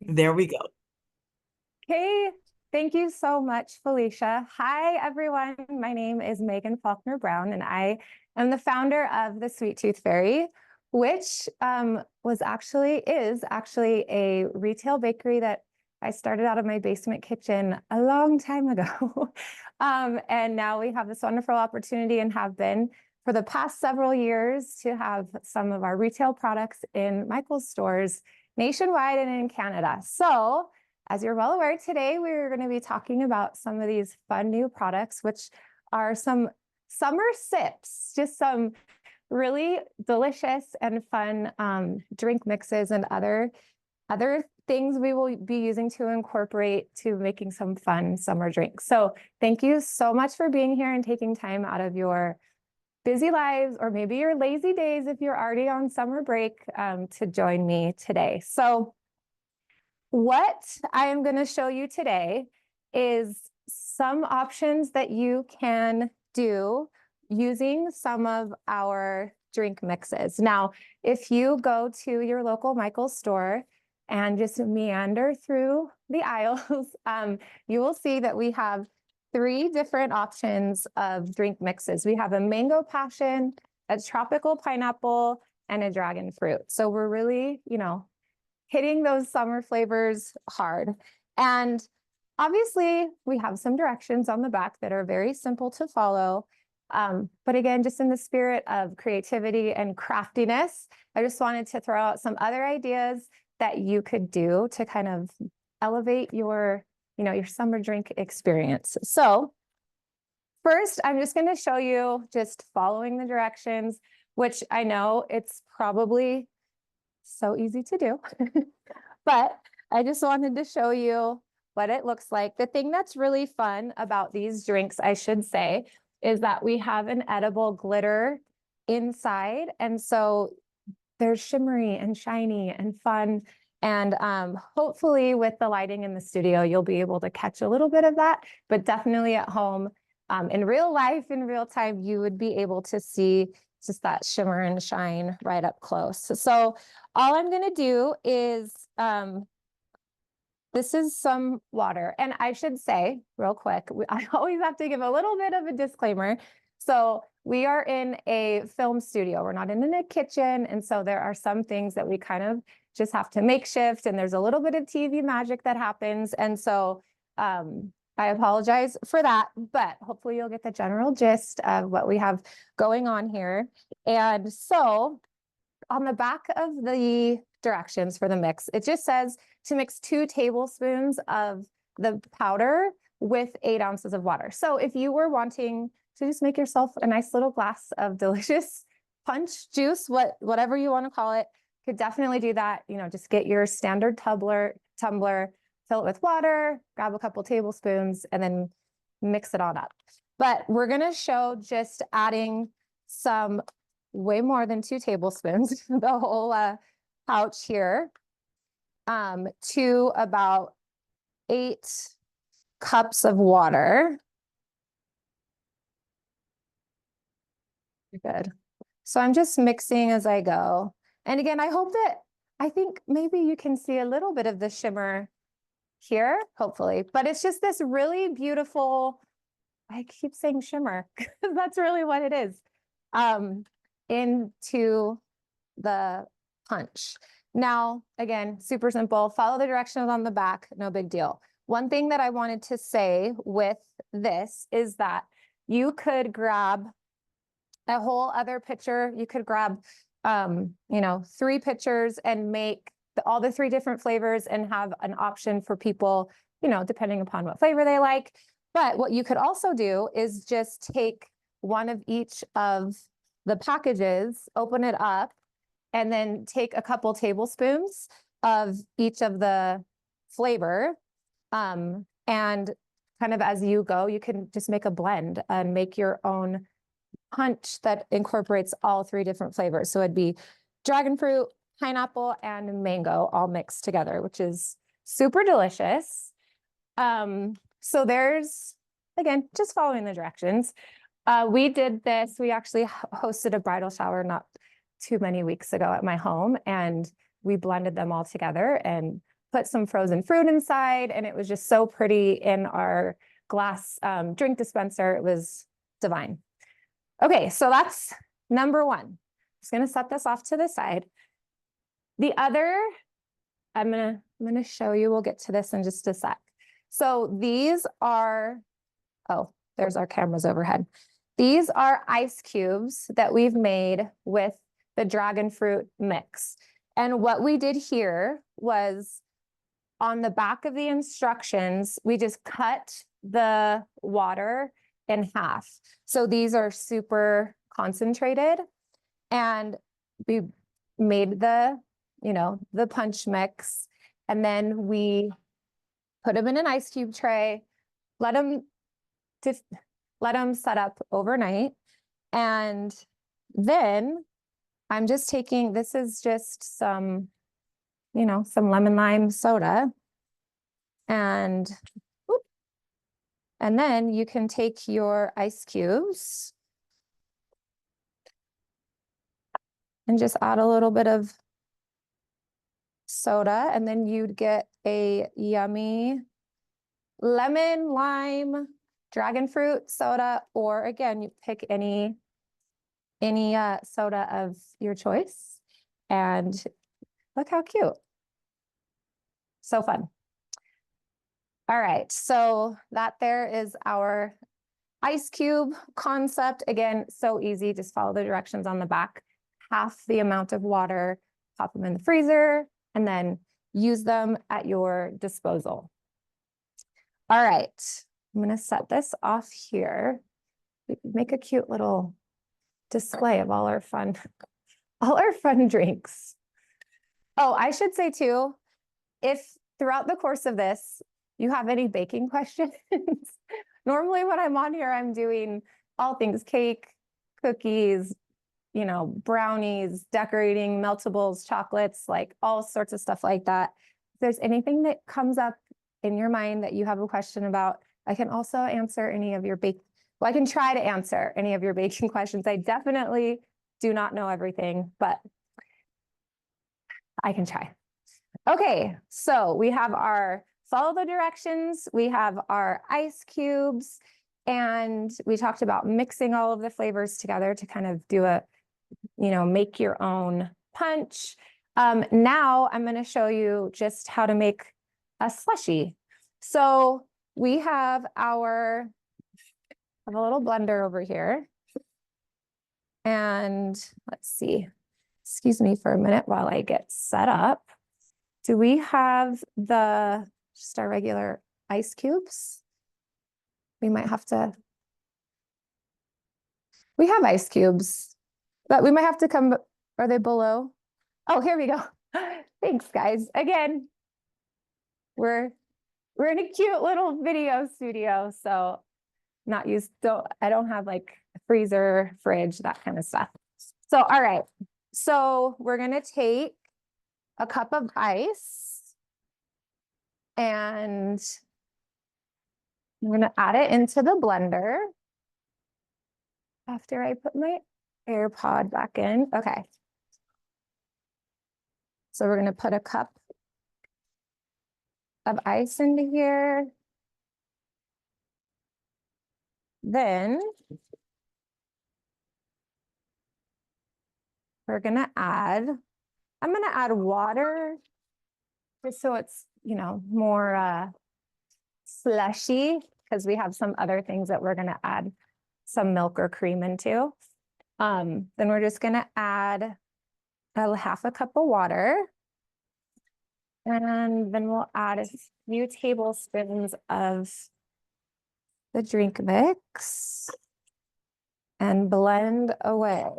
There we go. Hey, thank you so much, Felicia. Hi, everyone. My name is Megan Faulkner Brown, and I am the founder of the Sweet Tooth Fairy, which is actually a retail bakery that I started out of my basement kitchen a long time ago. And now we have this wonderful opportunity and have been for the past several years to have some of our retail products in Michael's stores nationwide and in Canada. So as you're well aware, today we're going to be talking about some of these fun new products, which are some summer sips, just some really delicious and fun drink mixes and other things we will be using to incorporate to making some fun summer drinks. So thank you so much for being here and taking time out of your busy lives or maybe your lazy days if you're already on summer break to join me today. So what I am going to show you today is some options that you can do using some of our drink mixes. Now, if you go to your local Michael's store and just meander through the aisles, you will see that we have three different options of drink mixes. We have a mango passion, a tropical pineapple, and a dragon fruit. So we're really, hitting those summer flavors hard. And obviously, we have some directions on the back that are very simple to follow. But again, just in the spirit of creativity and craftiness, I just wanted to throw out some other ideas that you could do to kind of elevate your summer drink experience. So first, I'm just going to show you just following the directions, which I know it's probably so easy to do, but I just wanted to show you what it looks like. The thing that's really fun about these drinks, I should say, is that we have an edible glitter inside. And so they're shimmery and shiny and fun. And hopefully with the lighting in the studio, you'll be able to catch a little bit of that, but definitely at home, in real life, in real time, you would be able to see just that shimmer and shine right up close. So all I'm going to do is, this is some water. And I should say real quick, I always have to give a little bit of a disclaimer. So we are in a film studio. We're not in a kitchen. And so there are some things that we kind of just have to makeshift. And there's a little bit of TV magic that happens. And so I apologize for that, but hopefully you'll get the general gist of what we have going on here. And so on the back of the directions for the mix, it just says to mix 2 tablespoons of the powder with 8 ounces of water. So if you were wanting to just make yourself a nice little glass of delicious punch juice, whatever you want to call it, could definitely do that. Just get your standard tumbler, fill it with water, grab a couple tablespoons, and then mix it all up. But we're going to show just adding some way more than 2 tablespoons, the whole pouch here, to about 8 cups of water. Good. So I'm just mixing as I go. And again, I think maybe you can see a little bit of the shimmer here, hopefully, but it's just this really beautiful, I keep saying shimmer, because that's really what it is, into the punch. Now, again, super simple, follow the directions on the back, no big deal. One thing that I wanted to say with this is that you could grab a whole other pitcher. You could grab, 3 pitchers and make all the 3 different flavors and have an option for people, depending upon what flavor they like. But what you could also do is just take one of each of the packages, open it up, and then take a couple tablespoons of each of the flavor. And kind of as you go, you can just make a blend and make your own punch that incorporates all 3 different flavors. So it'd be dragon fruit, pineapple, and mango all mixed together, which is super delicious. So there's, again, just following the directions. We did this, we actually hosted a bridal shower not too many weeks ago at my home, and we blended them all together and put some frozen fruit inside, and it was just so pretty in our glass drink dispenser. It was divine. Okay, so that's number one. Just gonna set this off to the side. The other, I'm gonna show you, we'll get to this in just a sec. So these are, oh, there's our cameras overhead. These are ice cubes that we've made with the dragon fruit mix. And what we did here was on the back of the instructions, we just cut the water in half. So these are super concentrated, and we made the, the punch mix, and then we put them in an ice cube tray, let them set up overnight. And then I'm just taking, this is just some, some lemon lime soda. And then you can take your ice cubes and just add a little bit of soda, and then you'd get a yummy lemon lime dragon fruit soda, or again, you pick any soda of your choice. And look how cute. So fun. All right, so that there is our ice cube concept. Again, so easy, just follow the directions on the back. Half the amount of water, pop them in the freezer, and then use them at your disposal. All right, I'm gonna set this off here. Make a cute little display of all our fun drinks. Oh, I should say too, if throughout the course of this, you have any baking questions, normally when I'm on here, I'm doing all things cake, cookies, brownies, decorating, meltables, chocolates, like all sorts of stuff like that. If there's anything that comes up in your mind that you have a question about, I can also answer any of your I can try to answer any of your baking questions. I definitely do not know everything, but I can try. Okay, so we have our follow the directions, we have our ice cubes, and we talked about mixing all of the flavors together to kind of do a, make your own punch. Now I'm going to show you just how to make a slushie. So we have a little blender over here. And let's see, excuse me for a minute while I get set up. Do we have just our regular ice cubes? We might have to, we have ice cubes, but we might have to come, are they below? Oh, here we go. Thanks, guys. Again, we're in a cute little video studio, so I don't have like a freezer, fridge, that kind of stuff. So, all right. So we're gonna take a cup of ice and I'm gonna add it into the blender after I put my AirPod back in. Okay. So we're gonna put a cup of ice into here. Then I'm gonna add water just so it's, more slushy, because we have some other things that we're gonna add some milk or cream into. Then we're just gonna add half a cup of water. And then we'll add a few tablespoons of the drink mix and blend away.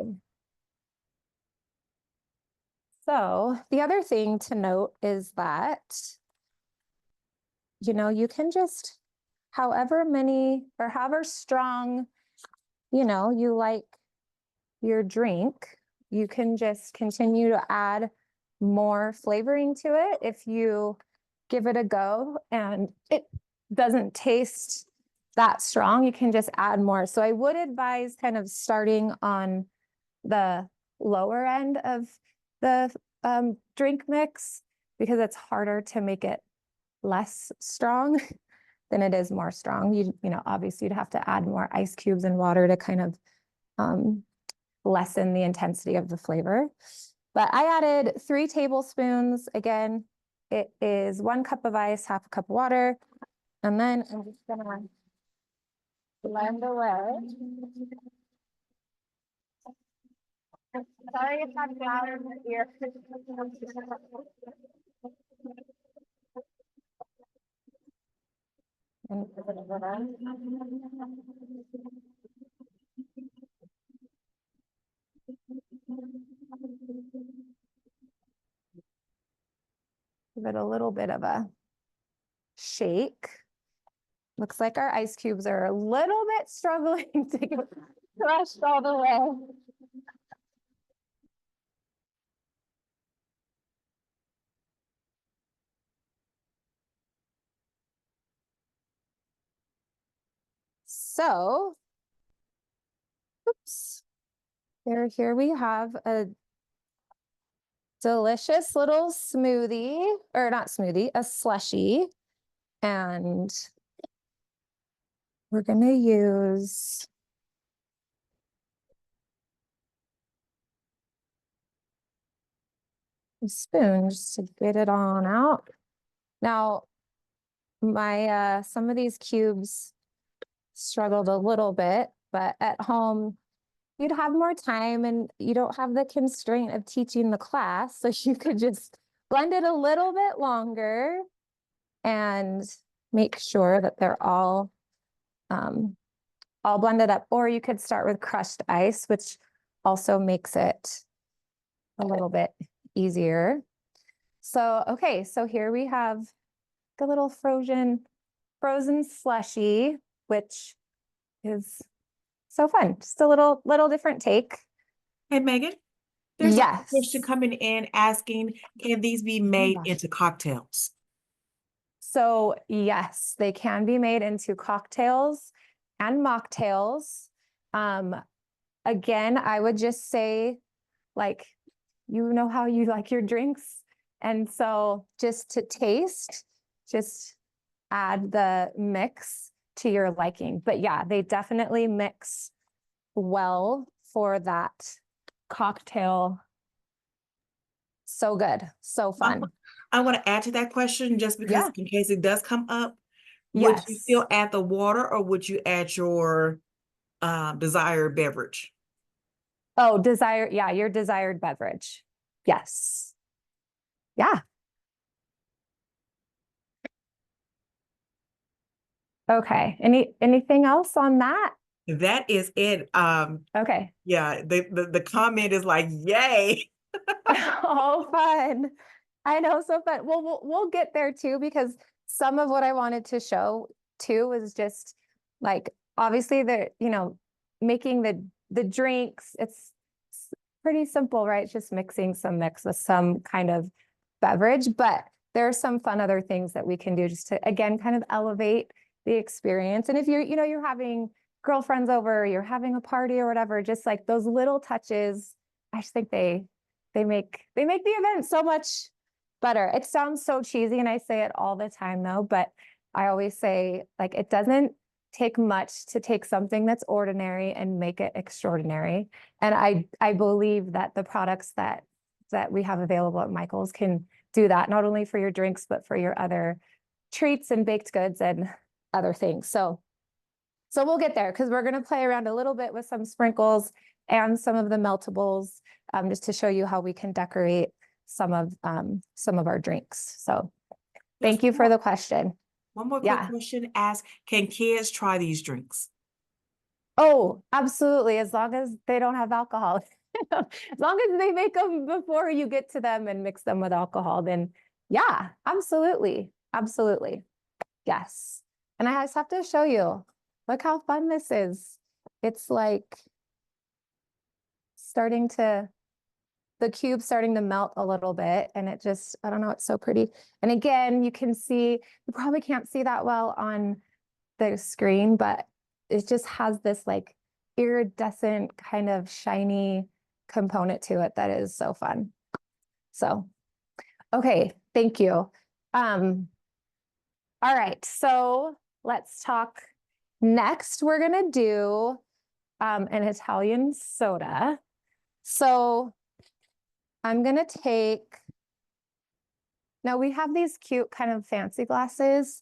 So the other thing to note is that, you can just, however many or however strong, you like your drink, you can just continue to add more flavoring to it. If you give it a go and it doesn't taste that strong, you can just add more. So I would advise kind of starting on the lower end of the drink mix because it's harder to make it less strong than it is more strong. You know, obviously you'd have to add more ice cubes and water to kind of lessen the intensity of the flavor. But I added 3 tablespoons. Again, it is 1 cup of ice, half a cup of water. And then I'm just gonna blend away. Sorry if I'm loud in the ear. Give it a little bit of a shake. Looks like our ice cubes are a little bit struggling to get crushed all the way. So, oops, here we have a delicious little smoothie, or not smoothie, a slushie. And we're gonna use a spoon just to get it on out. Now, my some of these cubes struggled a little bit, but at home, you'd have more time and you don't have the constraint of teaching the class. So you could just blend it a little bit longer and make sure that they're all blended up. Or you could start with crushed ice, which also makes it a little bit easier. So, okay, so here we have the little frozen slushy, which is so fun. Just a little different take. Hey, Megan, there's a Yes. question coming in asking, can these be made into cocktails? So yes, they can be made into cocktails and mocktails. Again, I would just say, like, you know how you like your drinks. And so just to taste, just add the mix to your liking. But yeah, they definitely mix well for that cocktail. So good, so fun. I want to add to that question just because in case it does come up. Would you Yes. still add the water or would you add your desired beverage? Oh, yeah, your desired beverage. Yes. Yeah. Okay. Anything else on that? That is it. Okay. Yeah, the comment is like, yay. Oh, fun. I know, so fun. Well, we'll get there too, because some of what I wanted to show too was just like, obviously making the drinks, it's pretty simple, right? It's just mixing some mix with some kind of beverage, but there are some fun other things that we can do just to, again, kind of elevate the experience. And if you're having girlfriends over, you're having a party or whatever, just like those little touches, I just think they make the event so much better. It sounds so cheesy, and I say it all the time though, but I always say, like, it doesn't take much to take something that's ordinary and make it extraordinary. And I believe that the products that we have available at Michael's can do that, not only for your drinks, but for your other treats and baked goods and other things. So we'll get there, because we're going to play around a little bit with some sprinkles and some of the meltables, just to show you how we can decorate some of our drinks. So thank you for the question. One more quick question. Ask, can kids try these drinks? Oh, absolutely. As long as they don't have alcohol. As long as they make them before you get to them and mix them with alcohol, then yeah, absolutely. Absolutely. Yes. And I just have to show you, look how fun this is. It's like the cube starting to melt a little bit, and it just, I don't know, it's so pretty. And again, you probably can't see that well on the screen, but it just has this like iridescent kind of shiny component to it that is so fun. So, okay, Thank you. All right, so let's talk. Next, we're gonna do an Italian soda. So I'm gonna take, now we have these cute kind of fancy glasses,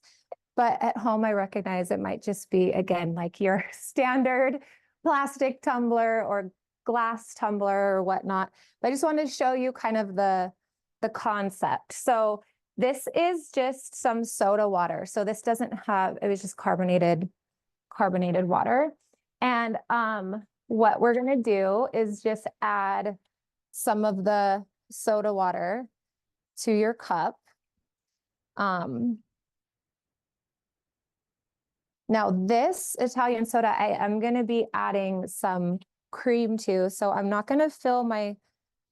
but at home I recognize it might just be, again, like your standard plastic tumbler or glass tumbler or whatnot. But I just wanted to show you kind of the concept. So this is just some soda water. So this doesn't have, it was just carbonated water. And what we're gonna do is just add some of the soda water to your cup. Now this Italian soda, I am gonna be adding some cream to, so I'm not gonna fill my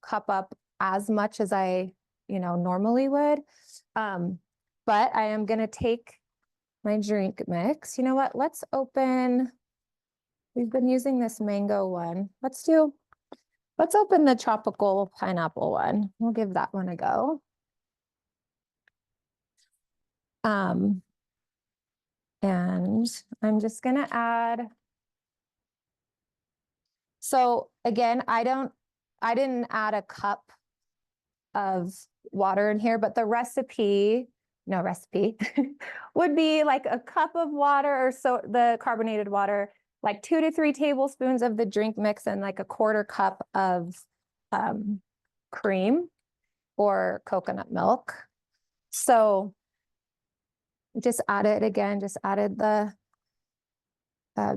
cup up as much as I, normally would. But I am gonna take my drink mix. You know what? Let's open, we've been using this mango one. Let's open the tropical pineapple one. We'll give that one a go. And I'm just gonna add. So again, I didn't add a cup of water in here, but the recipe would be like a cup of water, or so the carbonated water, like 2 to 3 tablespoons of the drink mix, and like a 1/4 cup of cream or coconut milk. So just added the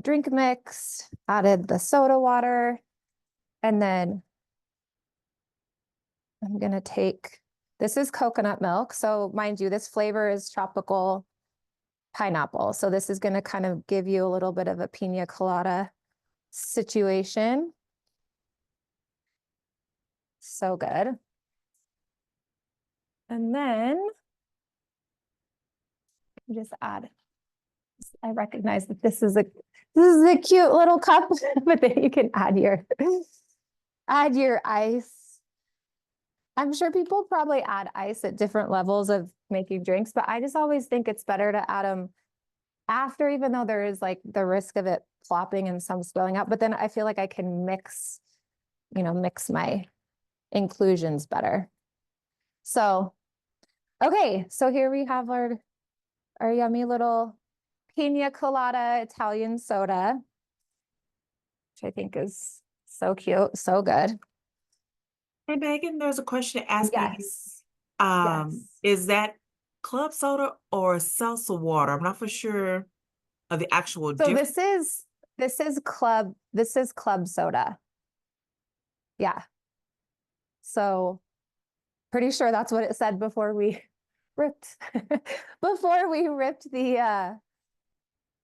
drink mix, added the soda water, and then I'm gonna take, this is coconut milk. So mind you, this flavor is tropical pineapple. So this is gonna kind of give you a little bit of a pina colada situation. So good. And then just add, I recognize that this is a cute little cup, but then you can add your ice. I'm sure people probably add ice at different levels of making drinks, but I just always think it's better to add them after, even though there is like the risk of it plopping and some spilling out. But then I feel like I can mix my inclusions better. So, okay, so here we have our yummy little pina colada Italian soda, which I think is so cute, so good. Hey Megan, there's a question asking, Yes. is that club soda or seltzer water? I'm not for sure of the actual So difference. this is club soda. Yeah. So pretty sure that's what it said before we ripped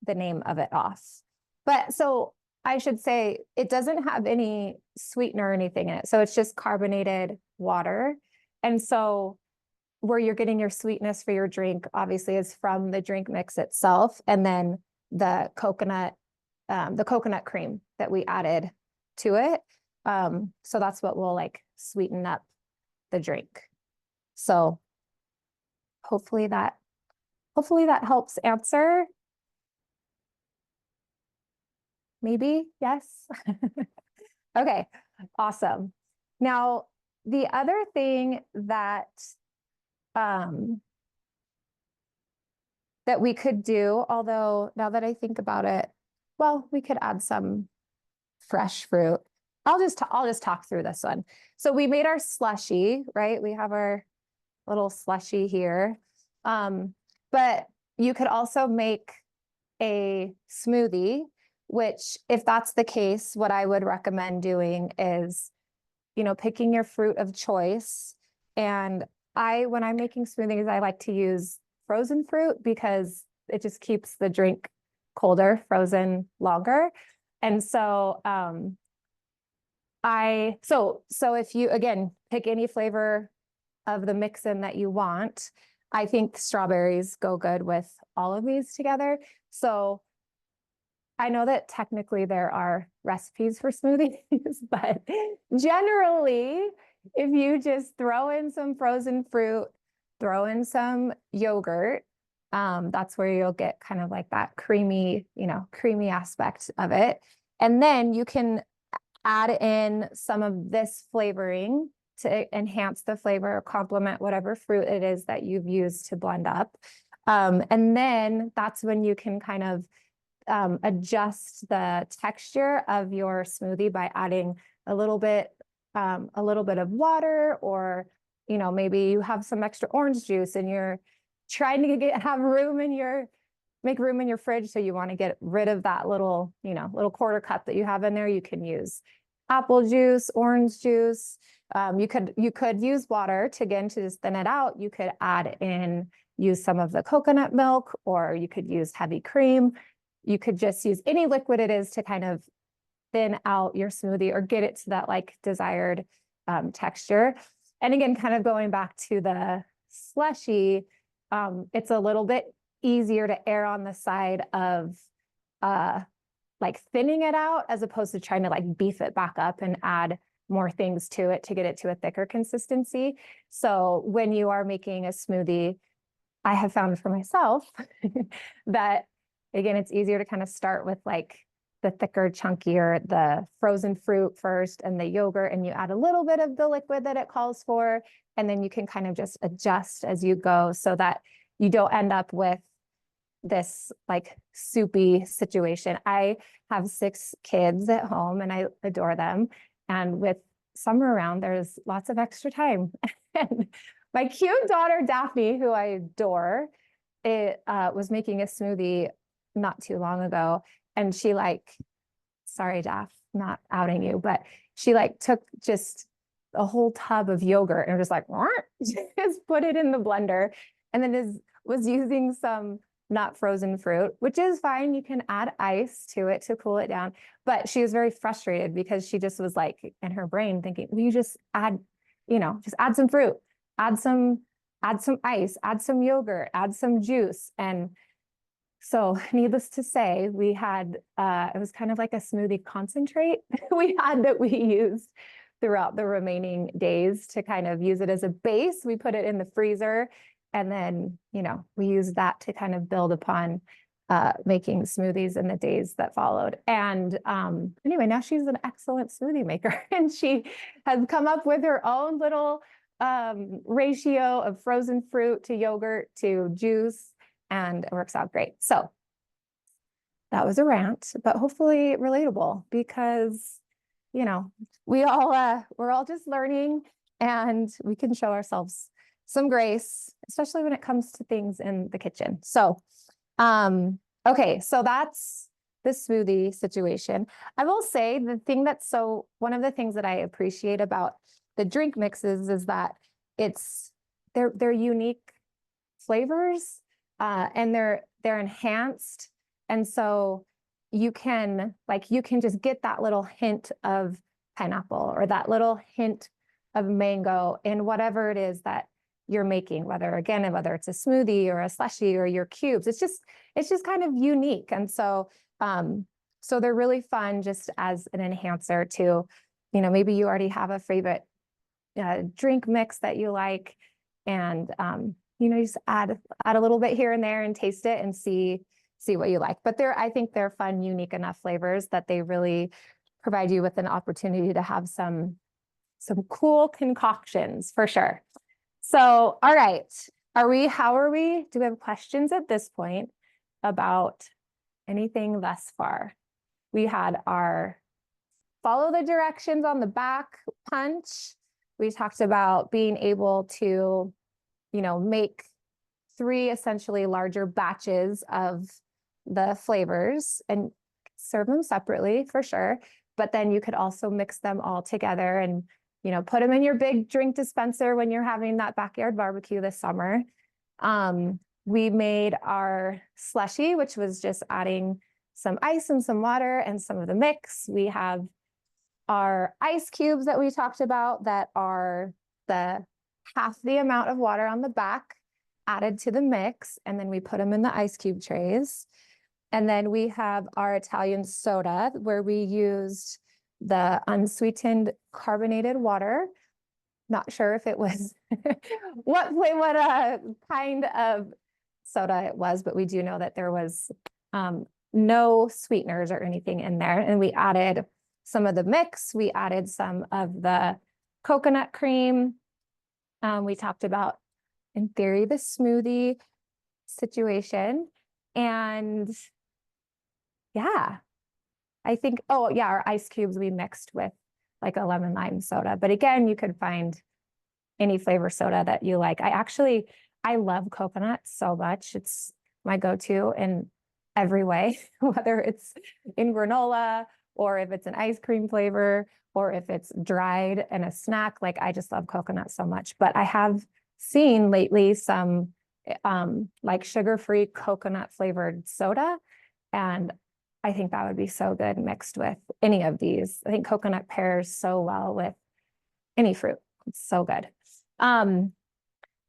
the name of it off. But so I should say it doesn't have any sweetener or anything in it. So it's just carbonated water. And so where you're getting your sweetness for your drink, obviously, is from the drink mix itself, and then the coconut cream that we added to it. So that's what will like sweeten up the drink. So hopefully that helps answer. Maybe, yes. Okay, awesome. Now, the other thing that that we could do, although now that I think about it, well, we could add some fresh fruit. I'll just talk through this one. So we made our slushie, right? We have our little slushie here. But you could also make a smoothie, which if that's the case, what I would recommend doing is, picking your fruit of choice. And when I'm making smoothies, I like to use frozen fruit because it just keeps the drink colder, frozen longer. And so so if you, again, pick any flavor of the mix-in that you want, I think strawberries go good with all of these together. So I know that technically there are recipes for smoothies, but generally, if you just throw in some frozen fruit, throw in some yogurt. That's where you'll get kind of like that creamy, creamy aspect of it. And then you can add in some of this flavoring to enhance the flavor or complement whatever fruit it is that you've used to blend up. And then that's when you can kind of adjust the texture of your smoothie by adding a little bit of water, or maybe you have some extra orange juice and you're trying to make room in your fridge, so you want to get rid of that little quarter cup that you have in there. You can use apple juice, orange juice. You could use water to just thin it out. You could use some of the coconut milk, or you could use heavy cream. You could just use any liquid it is to kind of thin out your smoothie or get it to that like desired texture. And again, kind of going back to the slushy, it's a little bit easier to err on the side of like thinning it out, as opposed to trying to like beef it back up and add more things to it to get it to a thicker consistency. So when you are making a smoothie, I have found for myself that, again, it's easier to kind of start with like the thicker, chunkier, the frozen fruit first and the yogurt, and you add a little bit of the liquid that it calls for. And then you can kind of just adjust as you go, so that you don't end up with this like soupy situation. I have 6 kids at home and I adore them. And with summer around, there's lots of extra time. And my cute daughter, Daphne, who I adore, was making a smoothie not too long ago. And she sorry, Daph, not outing you, but she took just a whole tub of yogurt and was just like, just put it in the blender, and then was using some not frozen fruit, which is fine. You can add ice to it to cool it down. But she was very frustrated because she just was like in her brain thinking, well, you just add some fruit, add some ice, add some yogurt, add some juice. And so needless to say, we had, it was kind of like a smoothie concentrate that we used throughout the remaining days to kind of use it as a base. We put it in the freezer, and then, we used that to kind of build upon making smoothies in the days that followed. And anyway, now she's an excellent smoothie maker, and she has come up with her own little ratio of frozen fruit to yogurt to juice, and it works out great. So that was a rant, but hopefully relatable, because, we're all just learning, and we can show ourselves some grace, especially when it comes to things in the kitchen. So, okay, so that's the smoothie situation. I will say one of the things that I appreciate about the drink mixes is that they're unique flavors, and they're enhanced. And so you can just get that little hint of pineapple or that little hint of mango in whatever it is that you're making, whether it's a smoothie or a slushie or your cubes. It's just kind of unique. And so they're really fun just as an enhancer to, maybe you already have a favorite drink mix that you like, and you just add a little bit here and there and taste it and see what you like. But I think they're fun, unique enough flavors that they really provide you with an opportunity to have some cool concoctions for sure. So, all right. How are we? Do we have questions at this point about anything thus far? We had our follow the directions on the back punch. We talked about being able to, make 3 essentially larger batches of the flavors and serve them separately for sure. But then you could also mix them all together and, put them in your big drink dispenser when you're having that backyard barbecue this summer. We made our slushie, which was just adding some ice and some water and some of the mix. We have our ice cubes that we talked about that are the half the amount of water on the back added to the mix, and then we put them in the ice cube trays. And then we have our Italian soda, where we used the unsweetened carbonated water not sure if it was what kind of soda it was, but we do know that there was no sweeteners or anything in there. And we added some of the mix. We added some of the coconut cream. We talked about, in theory, the smoothie situation. And yeah, I think, oh yeah, our ice cubes we mixed with like a lemon lime soda. But again, you could find any flavor soda that you like. I love coconut so much. It's my go-to in every way, whether it's in granola or if it's an ice cream flavor or if it's dried and a snack. Like I just love coconut so much. But I have seen lately some like sugar-free coconut flavored soda. And I think that would be so good mixed with any of these. I think coconut pairs so well with any fruit. It's so good.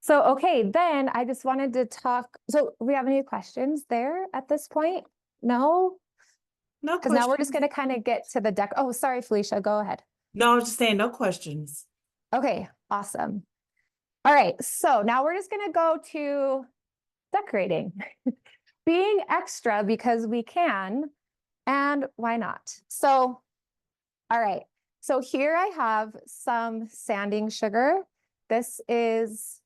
So, okay, then I just wanted to talk. So do we have any questions there at this point? No? No Because now we're questions. just going to kind of get to the deck. Oh, sorry, Felicia, go ahead. No, I was just saying no questions. Okay, awesome. All right, so now we're just going to go to decorating. Being extra because we can, and why not? So, all right. So here I have some sanding sugar. This is,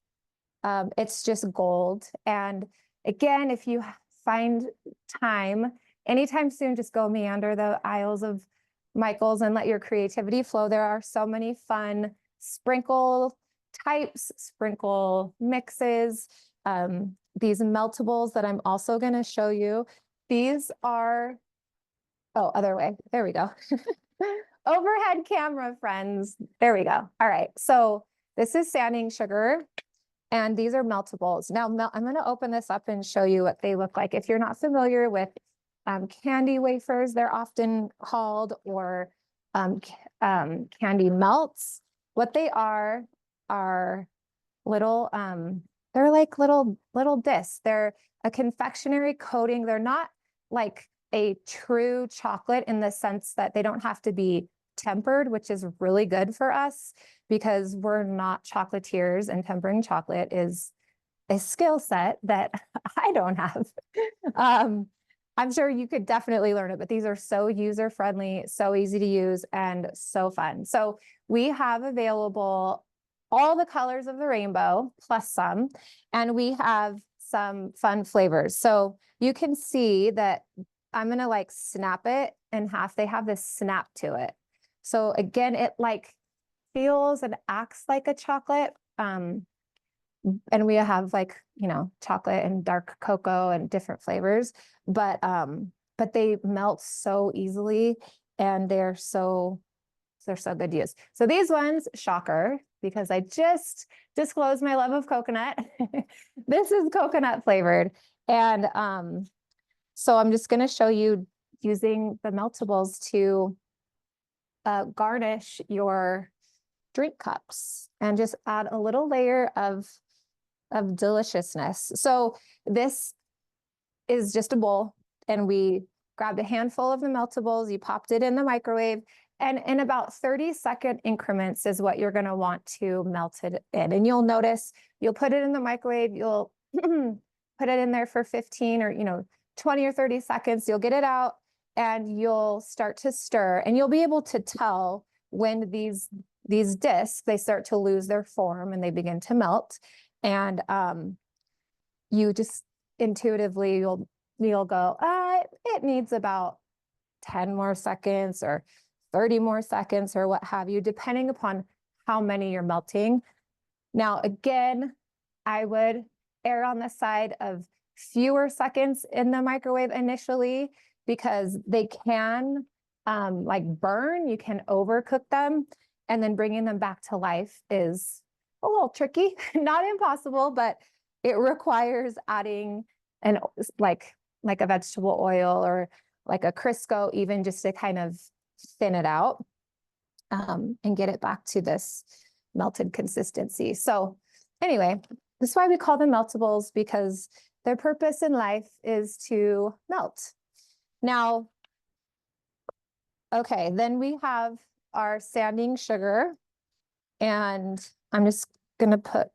it's just gold. And again, if you find time, anytime soon, just go meander the aisles of Michael's and let your creativity flow. There are so many fun sprinkle types, sprinkle mixes, these meltables that I'm also going to show you. These are, oh, other way. There we go. Overhead camera, friends. There we go. All right. So this is sanding sugar, and these are meltables. Now, I'm going to open this up and show you what they look like. If you're not familiar with candy wafers, they're often called, or candy melts. What they are little, they're like little discs. They're a confectionery coating. They're not like a true chocolate in the sense that they don't have to be tempered, which is really good for us because we're not chocolatiers, and tempering chocolate is a skill set that I don't have. I'm sure you could definitely learn it, but these are so user friendly, so easy to use, and so fun. So we have available all the colors of the rainbow plus some, and we have some fun flavors. So you can see that I'm gonna like snap it in half. They have this snap to it. So again, it like feels and acts like a chocolate. And we have like, you know, chocolate and dark cocoa and different flavors, but they melt so easily, and they're so good to use. So these ones, shocker, because I just disclosed my love of coconut. This is coconut flavored. And so I'm just going to show you using the meltables to garnish your drink cups and just add a little layer of deliciousness. So this is just a bowl, and we grabbed a handful of the meltables, you popped it in the microwave, and in about 30-second increments is what you're going to want to melt it in. And you'll notice you'll put it in the microwave, you'll put it in there for 15 or 20 or 30 seconds, you'll get it out and you'll start to stir, and you'll be able to tell when these discs, they start to lose their form and they begin to melt. And you just intuitively, you'll go, it needs about 10 more seconds or 30 more seconds or what have you, depending upon how many you're melting. Now, again, I would err on the side of fewer seconds in the microwave initially, because they can like burn, you can overcook them, and then bringing them back to life is a little tricky, not impossible, but it requires adding like a vegetable oil or like a Crisco, even just to kind of thin it out and get it back to this melted consistency. So anyway, this is why we call them meltables, because their purpose in life is to melt. Now, okay, then we have our sanding sugar. And I'm just gonna put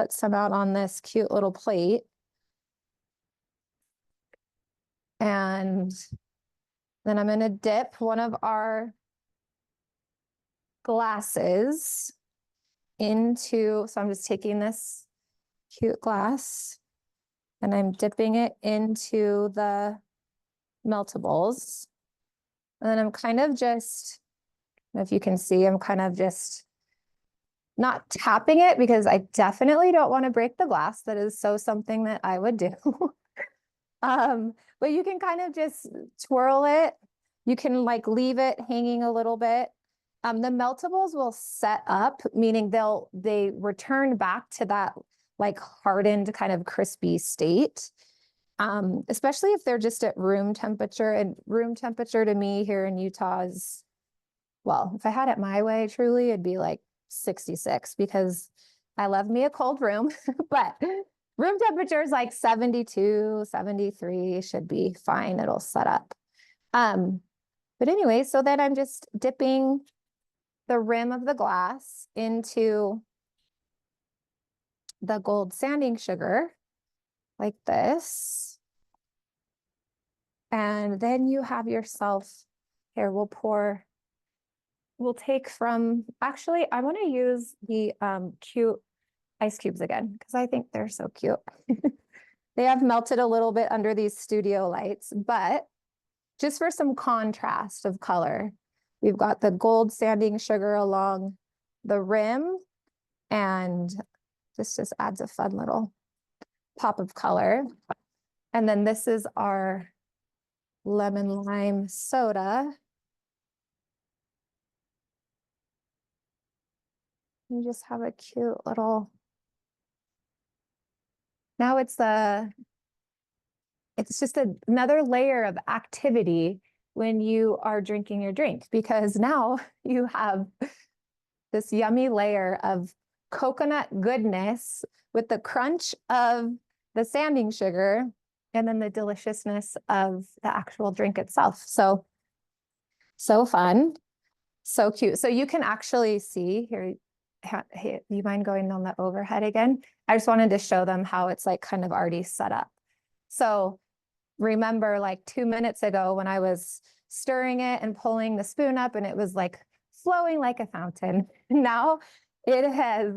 some out on this cute little plate. And then I'm gonna dip one of our glasses into, so I'm just taking this cute glass and I'm dipping it into the meltables. And then I'm kind of just, if you can see, I'm kind of just not tapping it because I definitely don't want to break the glass. That is so something that I would do. But you can kind of just twirl it. You can like leave it hanging a little bit. The meltables will set up, meaning they return back to that like hardened kind of crispy state. Especially if they're just at room temperature, and room temperature to me here in Utah is, well, if I had it my way, truly, it'd be like 66 because I love me a cold room, but room temperature is like 72, 73 should be fine. It'll set up. But anyway, so then I'm just dipping the rim of the glass into the gold sanding sugar like this. And then you have yourself, here, we'll take from, actually, I want to use the cute ice cubes again, because I think they're so cute. They have melted a little bit under these studio lights, but just for some contrast of color, we've got the gold sanding sugar along the rim, and this just adds a fun little pop of color. And then this is our lemon lime soda. You just have a cute little, now it's just another layer of activity when you are drinking your drink, because now you have this yummy layer of coconut goodness with the crunch of the sanding sugar and then the deliciousness of the actual drink itself. So fun, so cute. So you can actually see here, hey, you mind going on the overhead again? I just wanted to show them how it's like kind of already set up. So remember like 2 minutes ago when I was stirring it and pulling the spoon up and it was like flowing like a fountain. Now it has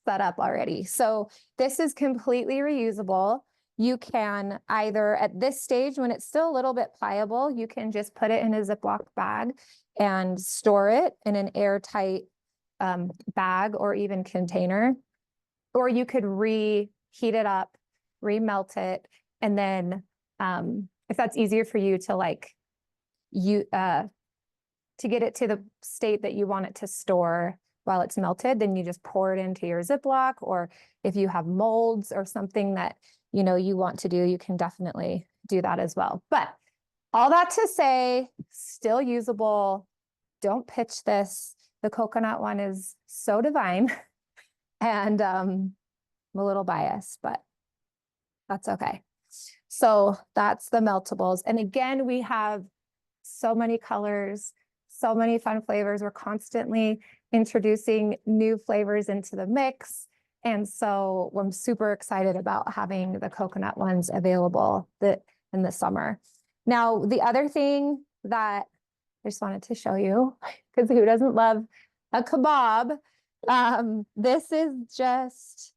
set up already. So this is completely reusable. You can either at this stage, when it's still a little bit pliable, you can just put it in a Ziploc bag and store it in an airtight bag or even container. Or you could reheat it up, remelt it, and then if that's easier for you to like to get it to the state that you want it to store while it's melted, then you just pour it into your Ziploc. Or if you have molds or something that you want to do, you can definitely do that as well. But all that to say, still usable. Don't pitch this. The coconut one is so divine. And I'm a little biased, but that's okay. So that's the meltables. And again, we have so many colors, so many fun flavors. We're constantly introducing new flavors into the mix. And so I'm super excited about having the coconut ones available in the summer. Now, the other thing that I just wanted to show you, because who doesn't love a kebab? This is just,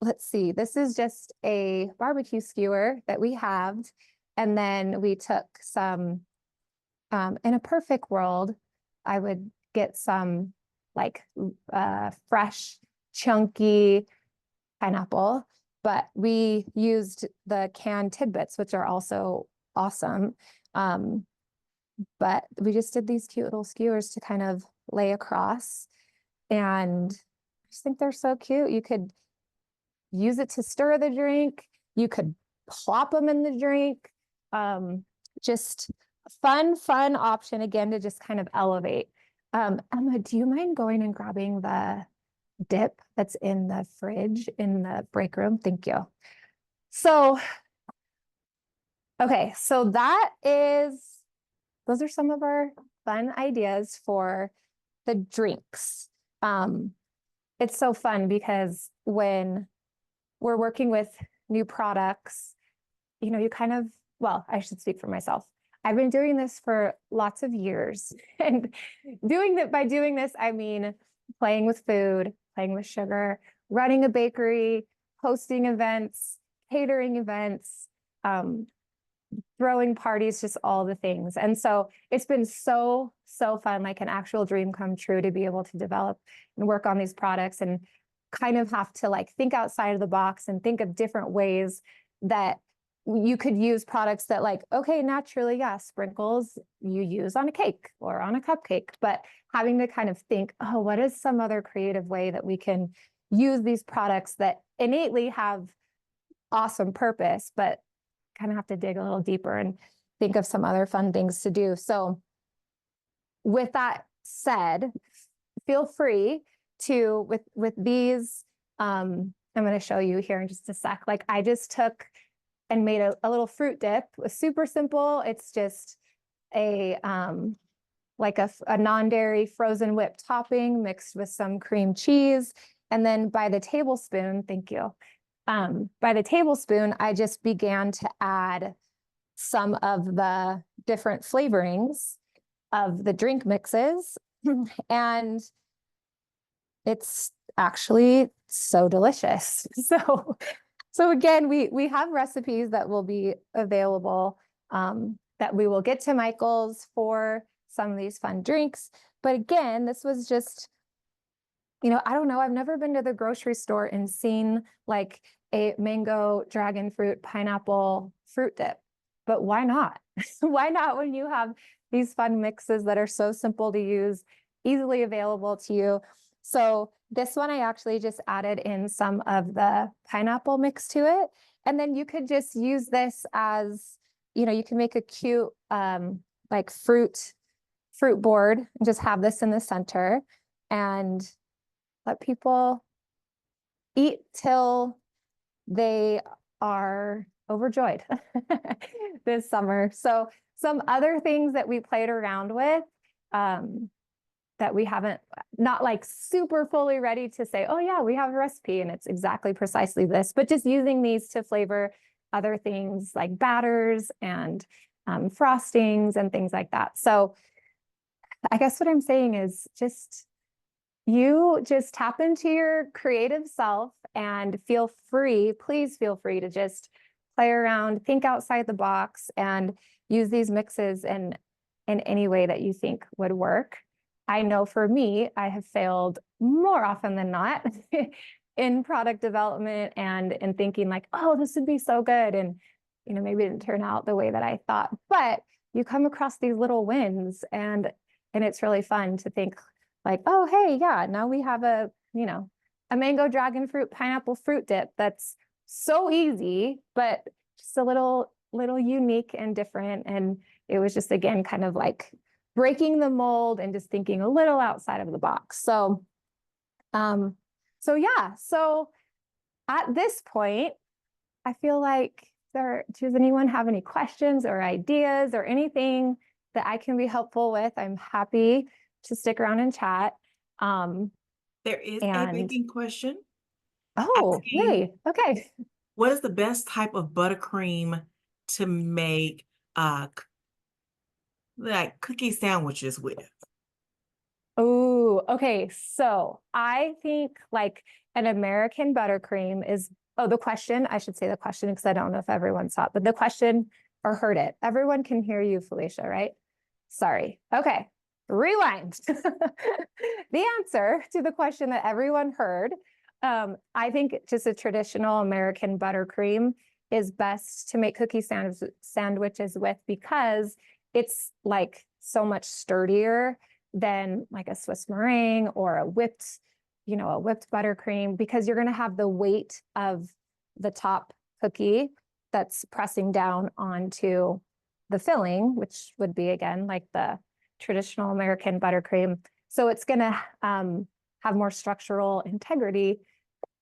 let's see, this is just a barbecue skewer that we halved. And then we took some, in a perfect world, I would get some like fresh, chunky pineapple, but we used the canned tidbits, which are also awesome. But we just did these cute little skewers to kind of lay across. And I just think they're so cute. You could use it to stir the drink. You could plop them in the drink. Just fun option again to just kind of elevate. Emma, do you mind going and grabbing the dip that's in the fridge in the break room? Thank you. So, okay, so those are some of our fun ideas for the drinks. it's so fun because when we're working with new products, you know, you kind of, well, I should speak for myself. I've been doing this for lots of years. And by doing this, I mean playing with food, playing with sugar, running a bakery, hosting events, catering events, throwing parties, just all the things. And so it's been so fun, like an actual dream come true to be able to develop and work on these products and kind of have to like think outside of the box and think of different ways that you could use products that, like, okay, naturally, yeah, sprinkles you use on a cake or on a cupcake, but having to kind of think, oh, what is some other creative way that we can use these products that innately have awesome purpose, but kind of have to dig a little deeper and think of some other fun things to do. So with that said, feel free to, with these, I'm going to show you here in just a sec. Like I just took and made a little fruit dip. It was super simple. It's just a, like a non-dairy frozen whipped topping mixed with some cream cheese. And then by the tablespoon, thank you. By the tablespoon, I just began to add some of the different flavorings of the drink mixes. And it's actually so delicious. So again, we have recipes that will be available, that we will get to Michael's for some of these fun drinks. But again, this was just, you know, I don't know, I've never been to the grocery store and seen like a mango, dragon fruit, pineapple fruit dip. But why not? Why not when you have these fun mixes that are so simple to use, easily available to you? So this one, I actually just added in some of the pineapple mix to it. And then you could just use this as, you know, you can make a cute like fruit board and just have this in the center and let people eat till they are overjoyed this summer. So some other things that we played around with, that we haven't, not like super fully ready to say, oh yeah, we have a recipe and it's exactly precisely this, but just using these to flavor other things like batters and frostings and things like that. So I guess what I'm saying is you just tap into your creative self and please feel free to just play around, think outside the box and use these mixes in any way that you think would work. I know for me, I have failed more often than not in product development and in thinking like, oh, this would be so good. And, you know, maybe it didn't turn out the way that I thought, but you come across these little wins and it's really fun to think like, oh, hey, yeah, now we have a mango, dragon fruit, pineapple fruit dip that's so easy, but just a little unique and different. And it was just, again, kind of like breaking the mold and just thinking a little outside of the box. So yeah. So at this point, I feel like does anyone have any questions or ideas or anything that I can be helpful with? I'm happy to stick around and chat. There is a baking question. Oh, Asking, yay. Okay. what is the best type of buttercream to make like cookie sandwiches with? Oh, okay. So I think like an American buttercream is, the question, I should say the question because I don't know if everyone saw it, but the question or heard it. Everyone can hear you, Felicia, right? Sorry. Okay. Rewind. The answer to the question that everyone heard, I think just a traditional American buttercream is best to make cookie sandwiches with because it's like so much sturdier than like a Swiss meringue or a whipped buttercream, because you're going to have the weight of the top cookie that's pressing down onto the filling, which would be, again, like the traditional American buttercream. So it's going to have more structural integrity.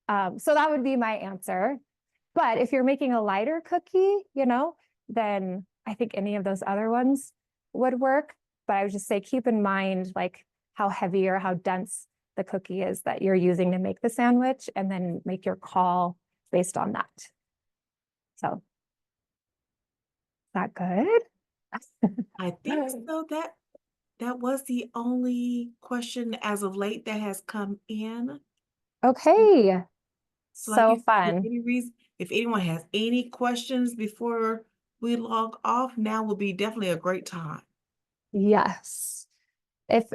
So that would be my answer. But if you're making a lighter cookie, then I think any of those other ones would work. But I would just say, keep in mind like how heavy or how dense the cookie is that you're using to make the sandwich, and then make your call based on that. So, is that good? I think so. That was the only question as of late that has come in. Okay, So like so you said, fun. if anyone has any questions before we log off, now will be definitely a great time. Yes. If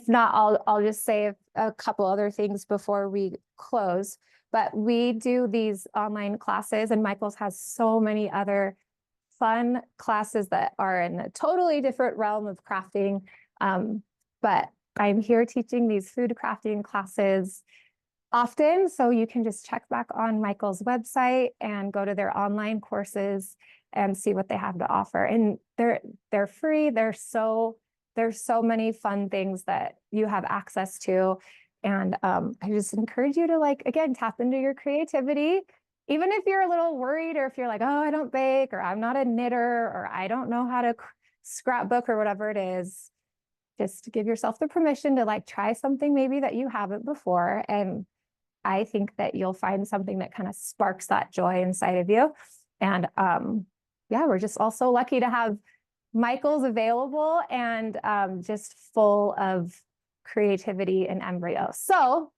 not, I'll just say a couple other things before we close. But we do these online classes, and Michael's has so many other fun classes that are in a totally different realm of crafting. But I'm here teaching these food crafting classes often, so you can just check back on Michael's website and go to their online courses and see what they have to offer. And they're free. There's so many fun things that you have access to. And I just encourage you to, like, again, tap into your creativity. Even if you're a little worried, or if you're like, oh, I don't bake, or I'm not a knitter, or I don't know how to scrapbook, or whatever it is, just give yourself the permission to, like, try something maybe that you haven't before. And I think that you'll find something that kind of sparks that joy inside of you. And yeah, we're just also lucky to have Michael's available and just full of creativity and embryo. So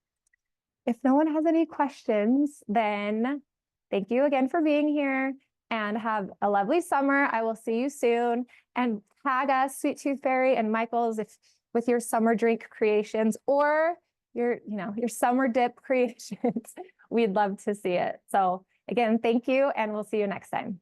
if no one has any questions, then thank you again for being here, and have a lovely summer. I will see you soon, and tag us, Sweet Tooth Fairy and Michael's, if with your summer drink creations or your summer dip creations. We'd love to see it. So again, thank you, and we'll see you next time.